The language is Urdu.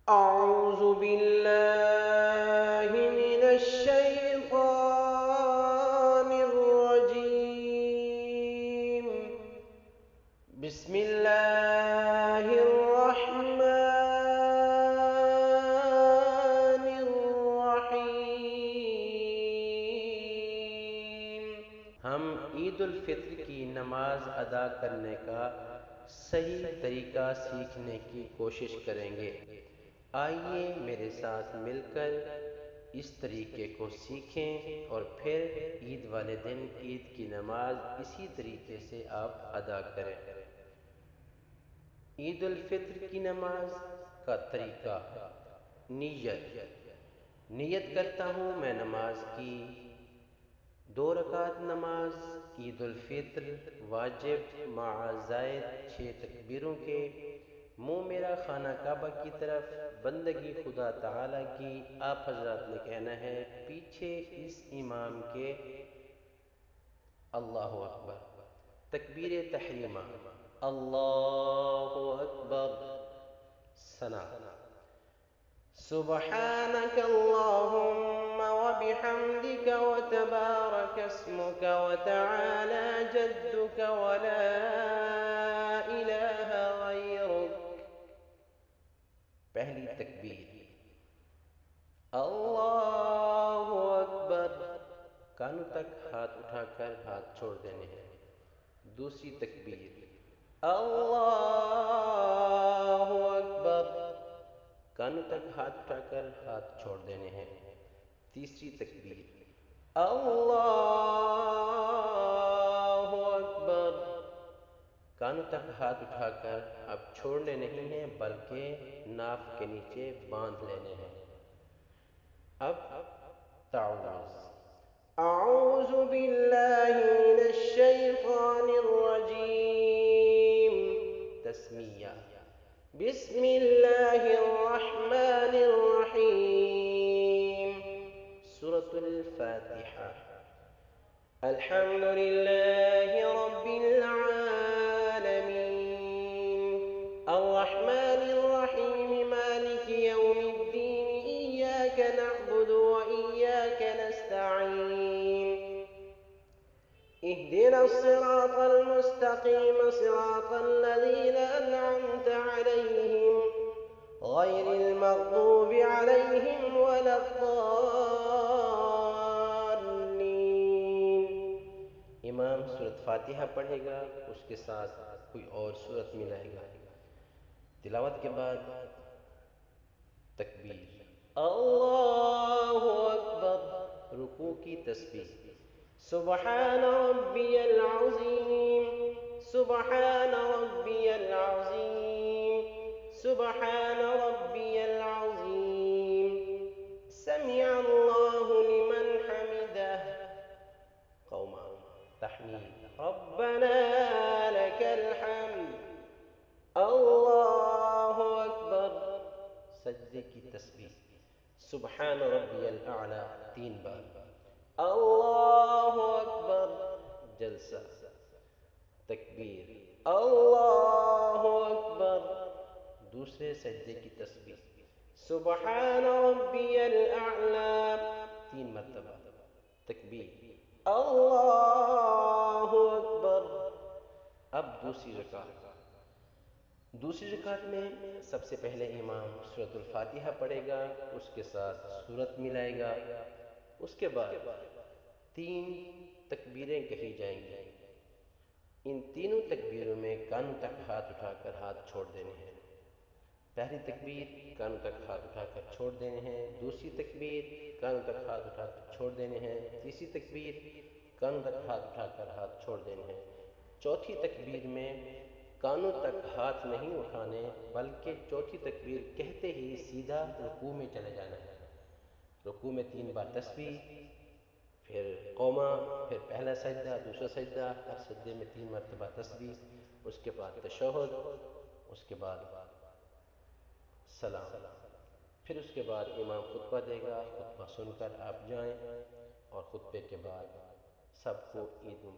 أعوذ بالله من الشيطان الرجيم. بسم الله الرحمن الرحيم. ہم عید الفطر کی نماز ادا کرنے کا صحیح طریقہ سیکھنے کی کوشش کریں گے۔ آئیے میرے ساتھ مل کر اس طریقے کو سیکھیں اور پھر عید والے دن عید کی نماز اسی طریقے سے آپ ادا کریں۔ عید الفطر کی نماز کا طریقہ: نیت کرتا ہوں میں نماز کی 2 رکعت نماز عید الفطر واجب مع زائد 6 تکبیروں کے، منہ میرا خانہ کعبہ کی طرف، بندگی خدا تعالی کی۔ آپ حضرات نے کہنا ہے پیچھے اس امام کے اللہ اکبر، تکبیر تحریمہ، اللہ اکبر، ثنا، سبحانک اللہم وبحمدک وتبارک اسمک وتعالی جدک ولا الہ غیرک۔ پہلی تکبیر اللہ اکبر، کانوں تک ہاتھ اٹھا کر ہاتھ چھوڑ دینے ہیں۔ دوسری تکبیر اللہ اکبر، کانوں تک ہاتھ اٹھا کر ہاتھ چھوڑ دینے ہیں۔ تیسری تکبیر اللہ اکبر، کانوں تک ہاتھ اٹھا کر اب چھوڑنے نہیں ہیں بلکہ ناف کے نیچے باندھ لینے ہیں۔ اب تعوذ: اعوذ باللہ من الشیطان الرجیم، تسمیہ: بسم اللہ الرحمن الرحیم، سورة الفاتحہ۔ الحمد للہ رب العالمین، الرحمن الرحیم، مالک یوم الدین، ایاک نعبد و ایاک نستعین، اهدنا الصراط المستقیم، صراط الذین انعمت علیہم، غیر المغضوب علیہم ولا الضالین۔ امام سورۃ فاتحہ پڑھے گا، اس کے ساتھ کوئی اور سورت ملائے گا۔ تلاوت کے بعد تکبیر اللہ اکبر، رکوع کی تسبیح سبحان ربی العظیم، سبحان ربی العظیم، سبحان ربی العظیم، سمع اللہ لمن حمدہ، قوما، تحمید، ربنا لک الحمد، اللہ اکبر، سجدے کی تسبیح سبحان ربی الاعلی 3 بار، اللہ اکبر، جلسہ، تکبیر اللہ اکبر، دوسرے سجدے کی تسبیح سبحان ربی الاعلی 3 مرتبہ، تکبیر اللہ اکبر۔ اب دوسری رکعت میں سب سے پہلے امام سورۃ الفاتحہ پڑھے گا، اس کے ساتھ سورت ملائے گا، اس کے بعد 3 تکبیریں کہی جائیں گی۔ ان تینوں تکبیروں میں کانوں تک ہاتھ اٹھا کر ہاتھ چھوڑ دینے ہیں۔ پہلی تکبیر کانوں تک ہاتھ اٹھا کر چھوڑ دینے ہیں، دوسری تکبیر کانوں تک ہاتھ اٹھا کر چھوڑ دینے ہیں، تیسری تکبیر کانوں تک ہاتھ اٹھا کر ہاتھ چھوڑ دینے ہیں، چوتھی تکبیر میں کانوں تک ہاتھ نہیں اٹھانے بلکہ چوتھی تکبیر کہتے ہی سیدھا رکوع میں چلے جانا ہے۔ رکوع میں 3 بار تسبیح، پھر قوما، پھر پہلا سجدہ، دوسرا سجدہ، ہر سجدے میں 3 مرتبہ تسبیح، اس کے بعد تشہد، اس کے بعد سلام، پھر اس کے بعد امام خطبہ دے گا، خطبہ سن کر آپ جائیں اور خطبے کے بعد سب کو عید مبارک۔